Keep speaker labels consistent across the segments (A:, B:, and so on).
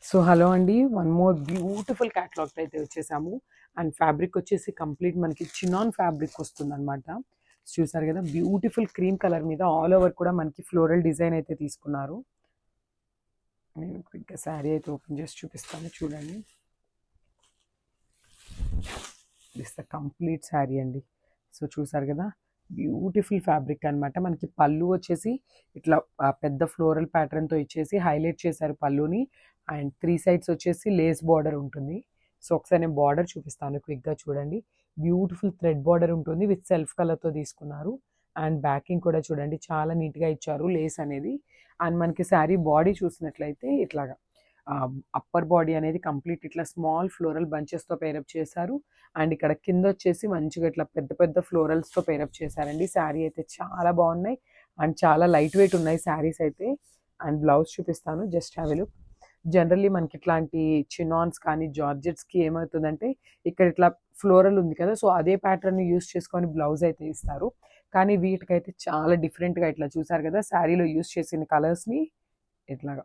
A: So hello అండి, one more beautiful catalogue అయితే వచ్చేసాము. అండ్ ఫ్యాబ్రిక్ వచ్చేసి కంప్లీట్ మనకి చినాన్ ఫ్యాబ్రిక్ వస్తుందన్నమాట. చూసారు కదా, బ్యూటిఫుల్ క్రీమ్ కలర్ మీద ఆల్ ఓవర్ కూడా మనకి ఫ్లోరల్ డిజైన్ అయితే తీసుకున్నారు. నేను క్విక్గా శారీ అయితే ఓపెన్ చేసి చూపిస్తాను, చూడండి. దిస్ ద కంప్లీట్ శారీ అండి. సో చూసారు కదా, బ్యూటిఫుల్ ఫ్యాబ్రిక్ అనమాట. మనకి పళ్ళు వచ్చేసి ఇట్లా పెద్ద ఫ్లోరల్ ప్యాటర్న్తో ఇచ్చేసి హైలైట్ చేశారు పళ్ళుని. అండ్ 3 సైడ్స్ వచ్చేసి లేస్ బార్డర్ ఉంటుంది. సో ఒకసారి నేను బార్డర్ చూపిస్తాను, క్విక్గా చూడండి. బ్యూటిఫుల్ థ్రెడ్ బార్డర్ ఉంటుంది, విత్ సెల్ఫ్ కలర్తో తీసుకున్నారు. అండ్ బ్యాకింగ్ కూడా చూడండి, చాలా నీట్గా ఇచ్చారు లేస్ అనేది. అండ్ మనకి శారీ బాడీ చూసినట్లయితే ఇట్లాగా అప్పర్ బాడీ అనేది కంప్లీట్ ఇట్లా స్మాల్ ఫ్లోరల్ బంచెస్తో పేరప్ చేశారు. అండ్ ఇక్కడ కింద వచ్చేసి మంచిగా ఇట్లా పెద్ద పెద్ద ఫ్లోరల్స్తో పేరప్ చేశారండి. శారీ అయితే చాలా బాగున్నాయి అండ్ చాలా లైట్ వెయిట్ ఉన్నాయి శారీస్ అయితే. అండ్ బ్లౌజ్ చూపిస్తాను, just have a look. Generally మనకి ఇట్లాంటి చినాన్స్ కానీ జార్జెట్స్కి ఏమవుతుందంటే ఇక్కడ ఇట్లా ఫ్లోరల్ ఉంది కదా, సో అదే ప్యాటర్న్ యూస్ చేసుకొని బ్లౌజ్ అయితే ఇస్తారు. కానీ వీటికైతే చాలా డిఫరెంట్గా ఇట్లా చూసారు కదా, శారీలో యూస్ చేసిన కలర్స్ని ఇట్లాగా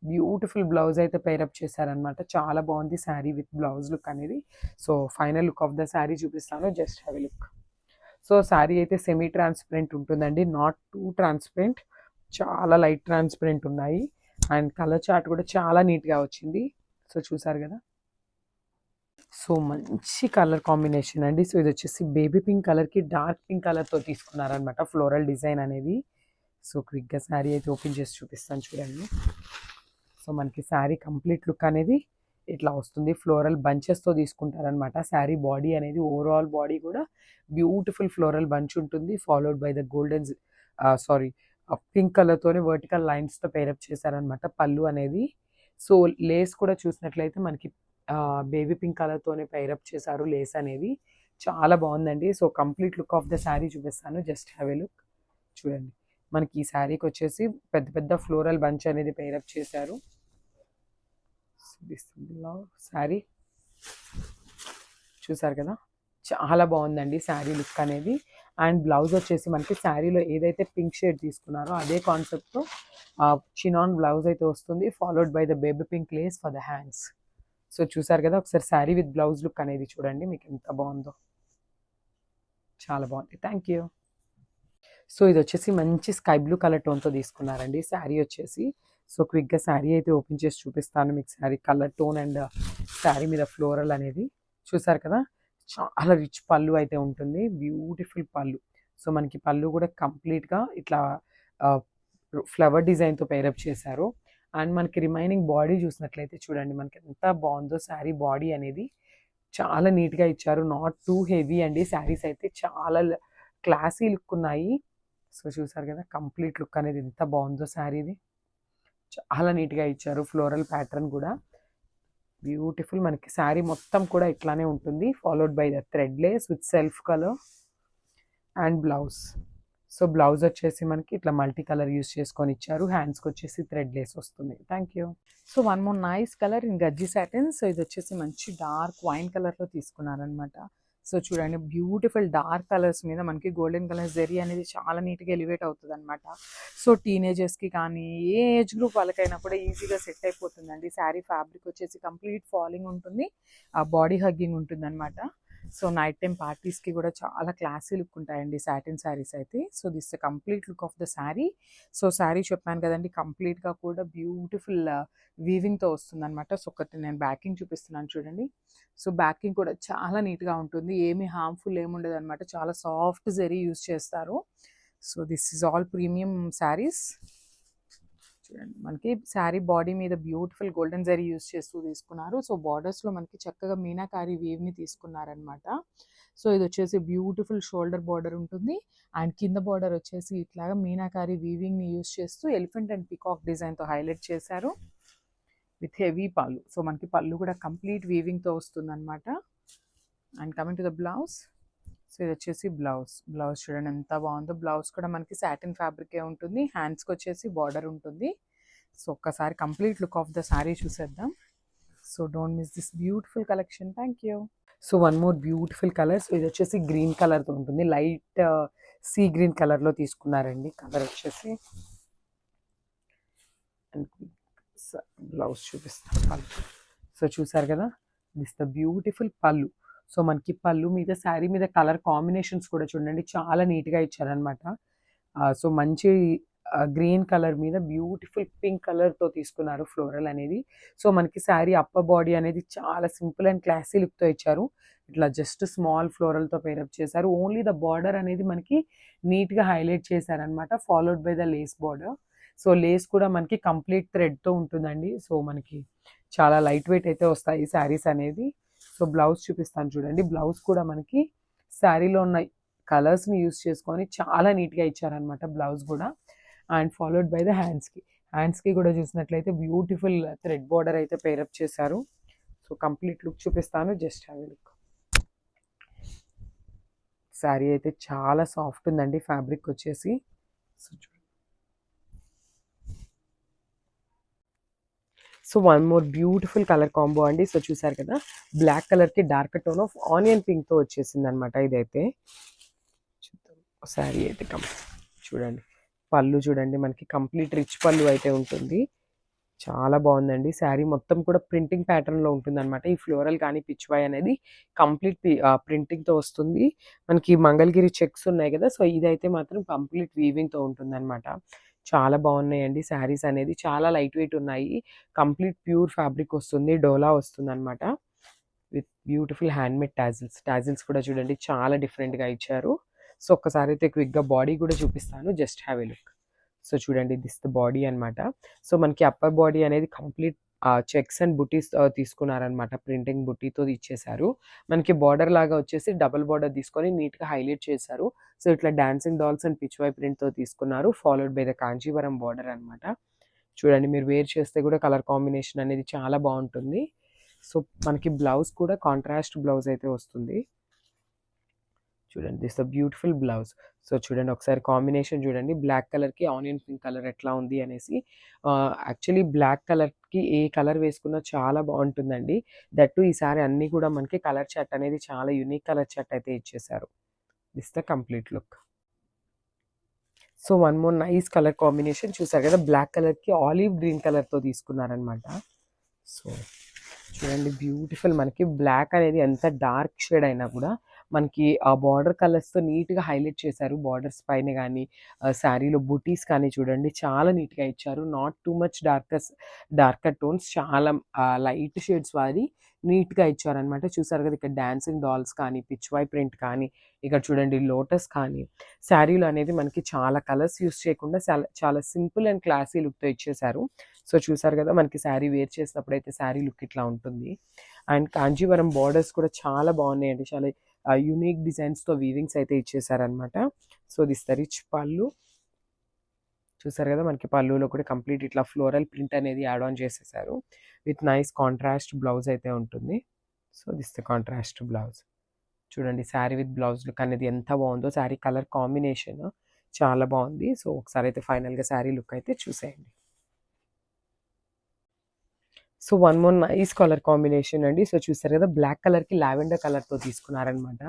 A: బ్యూటిఫుల్ బ్లౌజ్ అయితే పేరప్ చేశారనమాట. చాలా బాగుంది శారీ విత్ బ్లౌజ్ లుక్ అనేది. So final look of the sari చూపిస్తాను, just have a look. So sari అయితే సెమీ ట్రాన్స్పరెంట్ ఉంటుందండి, నాట్ టూ ట్రాన్స్పరెంట్, చాలా లైట్ ట్రాన్స్పరెంట్ ఉన్నాయి. అండ్ కలర్ చార్ట్ కూడా చాలా నీట్గా వచ్చింది. సో చూసారు కదా, సో మంచి కలర్ కాంబినేషన్ అండి. సో ఇది వచ్చేసి బేబీ పింక్ కలర్కి డార్క్ పింక్ కలర్తో తీసుకున్నారనమాట ఫ్లోరల్ డిజైన్ అనేది. సో క్విక్గా శారీ అయితే ఓపెన్ చేసి చూపిస్తాను, చూడండి. సో మనకి శారీ కంప్లీట్ లుక్ అనేది ఇట్లా వస్తుంది. ఫ్లోరల్ బంచెస్తో తీసుకుంటారనమాట. శారీ బాడీ అనేది ఓవరాల్ బాడీ కూడా బ్యూటిఫుల్ ఫ్లోరల్ బంచ్ ఉంటుంది, followed by the golden sorry pink కలర్తోనే వర్టికల్ లైన్స్తో పేరప్ చేశారనమాట పళ్ళు అనేది. సో లేస్ కూడా చూసినట్లయితే మనకి బేబీ పింక్ కలర్తోనే పేరప్ చేశారు లేస్ అనేది. చాలా బాగుందండి. So complete look of the sari చూపిస్తాను, జస్ట్ హ్యావ్ ఎ లుక్, చూడండి. మనకి ఈ శారీకి వచ్చేసి పెద్ద పెద్ద ఫ్లోరల్ బంచ్ అనేది పేరప్ చేశారు. శారీ చూసారు కదా, చాలా బాగుందండి శారీ లుక్ అనేది. అండ్ బ్లౌజ్ వచ్చేసి మనకి శారీలో ఏదైతే పింక్ షేడ్ తీసుకున్నారో అదే కాన్సెప్ట్తో చినాన్ బ్లౌజ్ అయితే వస్తుంది, followed by the baby pink lace for the hands. So చూసారు కదా, ఒకసారి శారీ విత్ బ్లౌజ్ లుక్ అనేది చూడండి, మీకు ఎంత బాగుందో. చాలా బాగుంది, థ్యాంక్ యూ. సో ఇది వచ్చేసి మంచి స్కై బ్లూ కలర్ టోన్తో తీసుకున్నారండి శారీ వచ్చేసి. సో క్విక్గా శారీ అయితే ఓపెన్ చేసి చూపిస్తాను మీకు. Sari colour tone and sari మీద ఫ్లోరల్ అనేది చూసారు కదా, చాలా రిచ్ పళ్ళు అయితే ఉంటుంది, బ్యూటిఫుల్ పళ్ళు. సో మనకి పళ్ళు కూడా కంప్లీట్గా ఇట్లా ఫ్లవర్ డిజైన్తో పేరప్ చేశారు. అండ్ మనకి రిమైనింగ్ బాడీ చూసినట్లయితే చూడండి, మనకి ఎంత బాగుందో శారీ బాడీ అనేది. చాలా నీట్గా ఇచ్చారు, నాట్ టూ హెవీ అండి. శారీస్ అయితే చాలా క్లాసీ లుక్ ఉన్నాయి. సో చూసారు కదా, కంప్లీట్ లుక్ అనేది ఎంత బాగుందో శారీది. చాలా నీట్గా ఇచ్చారు, ఫ్లోరల్ ప్యాటర్న్ కూడా బ్యూటిఫుల్. మనకి శారీ మొత్తం కూడా ఇట్లానే ఉంటుంది, followed by the thread Lay's with self colour and blouse. So blouse వచ్చేసి మనకి ఇట్లా మల్టీ కలర్ యూస్ చేసుకొని ఇచ్చారు. హ్యాండ్స్కి వచ్చేసి థ్రెడ్ లేస్ వస్తుంది. Thank you. So one more nice colour in గజ్జి సాటిన్. సో ఇది వచ్చేసి మంచి డార్క్ వైన్ కలర్లో తీసుకున్నారనమాట. సో చూడండి, బ్యూటిఫుల్ డార్క్ కలర్స్ మీద మనకి గోల్డెన్ కలర్ జెరీ అనేది చాలా నీట్గా ఎలివేట్ అవుతుంది అనమాట. సో టీనేజర్స్కి కానీ ఏ ఏజ్ గ్రూప్ వాళ్ళకైనా కూడా ఈజీగా సెట్ అయిపోతుందండి. శారీ ఫ్యాబ్రిక్ వచ్చేసి కంప్లీట్ ఫాలింగ్ ఉంటుంది, ఆ బాడీ హగ్గింగ్ ఉంటుంది అనమాట. సో నైట్ టైం పార్టీస్కి కూడా చాలా క్లాసీ లుక్ ఉంటాయండి సాటిన్ శారీస్ అయితే. So this the complete look of the sari. So sari చెప్పాను కదండి, కంప్లీట్గా కూడా బ్యూటిఫుల్ వీవింగ్తో వస్తుంది అనమాట. సో ఒకటి నేను బ్యాకింగ్ చూపిస్తున్నాను, చూడండి. సో బ్యాకింగ్ కూడా చాలా నీట్గా ఉంటుంది, ఏమీ హార్మ్ఫుల్ ఏముండదు అనమాట. చాలా సాఫ్ట్ జరీ యూస్ చేస్తారు. So this is all premium saris. చూడండి, మనకి శారీ బాడీ మీద బ్యూటిఫుల్ గోల్డెన్ జరీ యూస్ చేస్తూ తీసుకున్నారు. సో బార్డర్స్లో మనకి చక్కగా మీనాకారి వీవ్ని తీసుకున్నారనమాట. సో ఇది వచ్చేసి బ్యూటిఫుల్ షోల్డర్ బార్డర్ ఉంటుంది. అండ్ కింద బార్డర్ వచ్చేసి ఇట్లాగా మీనాకారి వీవింగ్ని యూస్ చేస్తూ ఎలిఫెంట్ అండ్ పికాక్ డిజైన్తో హైలైట్ చేశారు విత్ హెవీ పళ్ళు. సో మనకి పళ్ళు కూడా కంప్లీట్ వీవింగ్తో వస్తుందన్నమాట. And coming to the blouse. So ఇది వచ్చేసి బ్లౌజ్. బ్లౌజ్ చూడండి ఎంత బాగుందో. బ్లౌజ్ కూడా మనకి సాటిన్ ఫ్యాబ్రికే ఉంటుంది, హ్యాండ్స్కి వచ్చేసి బార్డర్ ఉంటుంది. సో ఒక్కసారి complete look of the sari చూసేద్దాం. So don't miss this beautiful collection, thank you. So one more beautiful colour. So ఇది వచ్చేసి గ్రీన్ కలర్తో ఉంటుంది, లైట్ సీ గ్రీన్ కలర్లో తీసుకున్నారండి కలర్ వచ్చేసి. బ్లౌజ్ చూపిస్తాను పళ్ళు. సో చూసారు కదా, దిస్ ద బ్యూటిఫుల్ పళ్ళు. సో మనకి పళ్ళు మీద శారీ మీద కలర్ కాంబినేషన్స్ కూడా చూడండి చాలా నీట్గా ఇచ్చారనమాట. సో మంచి గ్రీన్ కలర్ మీద బ్యూటిఫుల్ పింక్ కలర్తో తీసుకున్నారు ఫ్లోరల్ అనేది. సో మనకి శారీ అప్పర్ బాడీ అనేది చాలా సింపుల్ అండ్ క్లాసీ లుక్తో ఇచ్చారు. ఇట్లా జస్ట్ స్మాల్ ఫ్లోరల్తో పేరప్ చేశారు. ఓన్లీ ద బార్డర్ అనేది మనకి నీట్గా హైలైట్ చేశారనమాట, followed by the lace border. So lace కూడా మనకి కంప్లీట్ థ్రెడ్తో ఉంటుందండి. సో మనకి చాలా లైట్ వెయిట్ అయితే వస్తాయి శారీస్ అనేది. సో బ్లౌజ్ చూపిస్తాను చూడండి. బ్లౌజ్ కూడా మనకి శారీలో ఉన్న కలర్స్ని యూస్ చేసుకొని చాలా నీట్గా ఇచ్చారనమాట బ్లౌజ్ కూడా. అండ్ ఫాలోడ్ బై ద హ్యాండ్స్కి కూడా చూసినట్లయితే బ్యూటిఫుల్ థ్రెడ్ బార్డర్ అయితే పేరప్ చేశారు. సో కంప్లీట్ లుక్ చూపిస్తాను, just have a look. Sari అయితే చాలా సాఫ్ట్ ఉందండి ఫ్యాబ్రిక్ వచ్చేసి. So so one more beautiful colour combo అండి. సో చూసారు కదా, బ్లాక్ కలర్కి డార్క్ టోన్ ఆఫ్ ఆనియన్ పింక్తో వచ్చేసింది అనమాట ఇదైతే. చూద్దాం శారీ అయితే చూడండి, పళ్ళు చూడండి మనకి కంప్లీట్ రిచ్ పళ్ళు అయితే ఉంటుంది. చాలా బాగుందండి. శారీ మొత్తం కూడా ప్రింటింగ్ ప్యాటర్న్లో ఉంటుంది అనమాట. ఈ ఫ్లోరల్ కానీ పిచ్వాయ్ అనేది కంప్లీట్ ప్రింటింగ్తో వస్తుంది. మనకి మంగళగిరి చెక్స్ ఉన్నాయి కదా, సో ఇదైతే మాత్రం కంప్లీట్ వీవింగ్తో ఉంటుంది అనమాట. చాలా బాగున్నాయండి శారీస్ అనేది, చాలా లైట్ వెయిట్ ఉన్నాయి. కంప్లీట్ ప్యూర్ ఫ్యాబ్రిక్ వస్తుంది, డోలా వస్తుంది అనమాట, విత్ బ్యూటిఫుల్ హ్యాండ్మేడ్ టాజిల్స్ కూడా చూడండి చాలా డిఫరెంట్గా ఇచ్చారు. సో ఒక్కసారి అయితే క్విక్గా బాడీ కూడా చూపిస్తాను, just have a look. So చూడండి, దిస్ ద బాడీ అనమాట. సో మనకి అప్పర్ బాడీ అనేది complete checks and buttis తీసుకున్నారనమాట, printing బుటీతో ఇచ్చేసారు. మనకి బార్డర్ లాగా వచ్చేసి డబుల్ బార్డర్ తీసుకొని నీట్గా హైలైట్ చేశారు. సో ఇట్లా డాన్సింగ్ డాల్స్ అండ్ పిచ్వై ప్రింట్తో తీసుకున్నారు, followed by the Kanjeevaram border అనమాట. చూడండి, మీరు వేర్ చేస్తే కూడా కలర్ కాంబినేషన్ అనేది చాలా బాగుంటుంది. సో మనకి బ్లౌజ్ కూడా కాంట్రాస్ట్ బ్లౌజ్ అయితే వస్తుంది. చూడండి, this the beautiful blouse. So చూడండి ఒకసారి కాంబినేషన్ చూడండి, బ్లాక్ కలర్కి ఆనియన్ పింక్ కలర్ ఎట్లా ఉంది అనేసి. యాక్చువల్లీ బ్లాక్ కలర్కి ఏ కలర్ వేసుకున్నా చాలా బాగుంటుందండి. దట్టు ఈసారి అన్నీ కూడా మనకి కలర్ చార్ట్ అనేది చాలా యూనిక్ కలర్ చార్ట్ అయితే ఇచ్చేసారు. This the complete look. So one more nice colour combination చూసారు కదా, బ్లాక్ కలర్కి ఆలివ్ గ్రీన్ కలర్తో తీసుకున్నారనమాట. సో చూడండి బ్యూటిఫుల్, మనకి బ్లాక్ అనేది ఎంత డార్క్ షేడ్ అయినా కూడా మనకి ఆ బార్డర్ కలర్స్తో నీట్గా హైలైట్ చేశారు. బార్డర్స్ పైన కానీ శారీలో బుటీస్ కానీ చూడండి చాలా నీట్గా ఇచ్చారు. Not too much darker tones, చాలా లైట్ షేడ్స్ వారి నీట్గా ఇచ్చారనమాట. చూసారు కదా, ఇక్కడ డాన్సింగ్ డాల్స్ కానీ పిచ్వై ప్రింట్ కానీ, ఇక్కడ చూడండి లోటస్ కానీ, శారీలో అనేది మనకి చాలా కలర్స్ యూస్ చేయకుండా చాలా సింపుల్ అండ్ క్లాసీ లుక్తో ఇచ్చేసారు. సో చూసారు కదా, మనకి శారీ వేర్ చేసినప్పుడు అయితే శారీ లుక్ ఇట్లా ఉంటుంది. అండ్ కాంజీవరం బార్డర్స్ కూడా చాలా బాగున్నాయండి, చాలా యూనిక్ డిజైన్స్తో వీవింగ్స్ అయితే ఇచ్చేసారనమాట. సో దిస్ ద రిచ్ పళ్ళు. చూసారు కదా, మనకి పళ్ళులో కూడా కంప్లీట్ ఇట్లా ఫ్లోరల్ ప్రింట్ అనేది యాడ్ ఆన్ చేసేసారు. విత్ నైస్ కాంట్రాస్ట్ బ్లౌజ్ అయితే ఉంటుంది. So this the contrast blouse. చూడండి శారీ విత్ బ్లౌజ్ లుక్ అనేది ఎంత బాగుందో, శారీ కలర్ కాంబినేషన్ చాలా బాగుంది. సో ఒకసారి అయితే ఫైనల్గా శారీ లుక్ అయితే చూసేయండి. So one more nice colour combination అండి. సో చూసారు కదా, బ్లాక్ కలర్కి లావెండర్ కలర్తో తీసుకున్నారనమాట.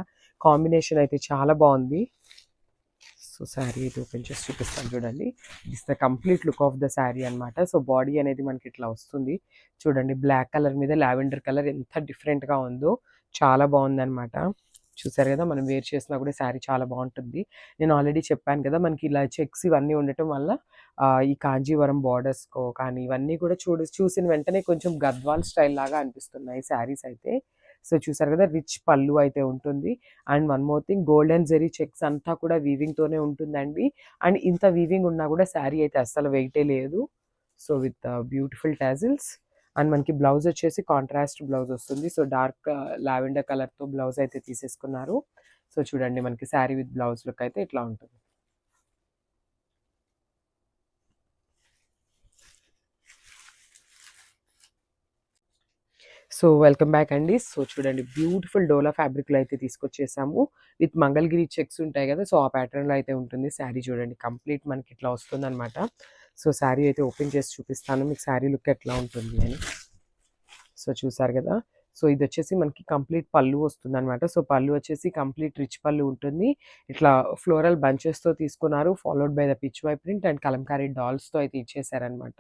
A: కాంబినేషన్ అయితే చాలా బాగుంది. సో శారీ అయితే ఓపెన్ చేసి చూపిస్తాను చూడండి. This the complete look of the sari అనమాట. సో బాడీ అనేది మనకి ఇట్లా వస్తుంది. చూడండి బ్లాక్ కలర్ మీద లావెండర్ కలర్ ఎంత డిఫరెంట్గా ఉందో, చాలా బాగుందనమాట. చూసారు కదా, మనం వేర్ చేసినా కూడా శారీ చాలా బాగుంటుంది. నేను ఆల్రెడీ చెప్పాను కదా, మనకి ఇలా చెక్స్ ఇవన్నీ ఉండటం వల్ల ఈ కాంజీవరం బార్డర్స్కో కానీ ఇవన్నీ కూడా చూసిన వెంటనే కొంచెం గద్వాల్ స్టైల్ లాగా అనిపిస్తున్నాయి శారీస్ అయితే. సో చూసారు కదా, రిచ్ పళ్ళు అయితే ఉంటుంది. And one more thing, golden zari checks అంతా కూడా వీవింగ్తోనే ఉంటుందండి. అండ్ ఇంత వీవింగ్ ఉన్నా కూడా శారీ అయితే అస్సలు వెయిటే లేదు. So with beautiful tassels. And మనకి బ్లౌజ్ వచ్చేసి కాంట్రాస్ట్ బ్లౌజ్ వస్తుంది. సో డార్క్ లావెండర్ కలర్తో బ్లౌజ్ అయితే తీసేసుకున్నారు. సో చూడండి, మనకి శారీ విత్ బ్లౌజ్ లుక్ అయితే ఇట్లా ఉంటుంది. సో వెల్కమ్ బ్యాక్ అండి. సో చూడండి, బ్యూటిఫుల్ డోలా ఫ్యాబ్రిక్లో అయితే తీసుకొచ్చేసాము. విత్ మంగళగిరి చెక్స్ ఉంటాయి కదా, సో ఆ ప్యాటర్న్లో అయితే ఉంటుంది శారీ. చూడండి కంప్లీట్ మనకి ఇట్లా వస్తుంది అనమాట. సో శారీ అయితే ఓపెన్ చేసి చూపిస్తాను మీకు శారీ లుక్ ఎట్లా ఉంటుంది అని. సో చూసారు కదా, సో ఇది వచ్చేసి మనకి కంప్లీట్ పళ్ళు వస్తుంది అనమాట. సో పళ్ళు వచ్చేసి కంప్లీట్ రిచ్ పళ్ళు ఉంటుంది. ఇట్లా ఫ్లోరల్ బంచెస్తో తీసుకున్నారు, followed by the Pichwai print and Kalamkari డాల్స్తో అయితే ఇచ్చేసారనమాట.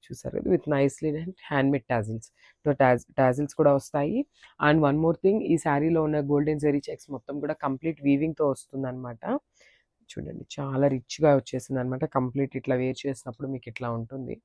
A: చూసారు కదా with nicely handmade tassels. So tassels కూడా వస్తాయి. అండ్ వన్ మోర్ థింగ్, ఈ శారీలో ఉన్న గోల్డెన్ జెరీ చెక్స్ మొత్తం కూడా కంప్లీట్ వీవింగ్తో వస్తుందన్నమాట. చూడండి చాలా రిచ్గా వచ్చేసింది అనమాట. కంప్లీట్ ఇట్లా వేర్ చేసినప్పుడు మీకు ఇట్లా ఉంటుంది.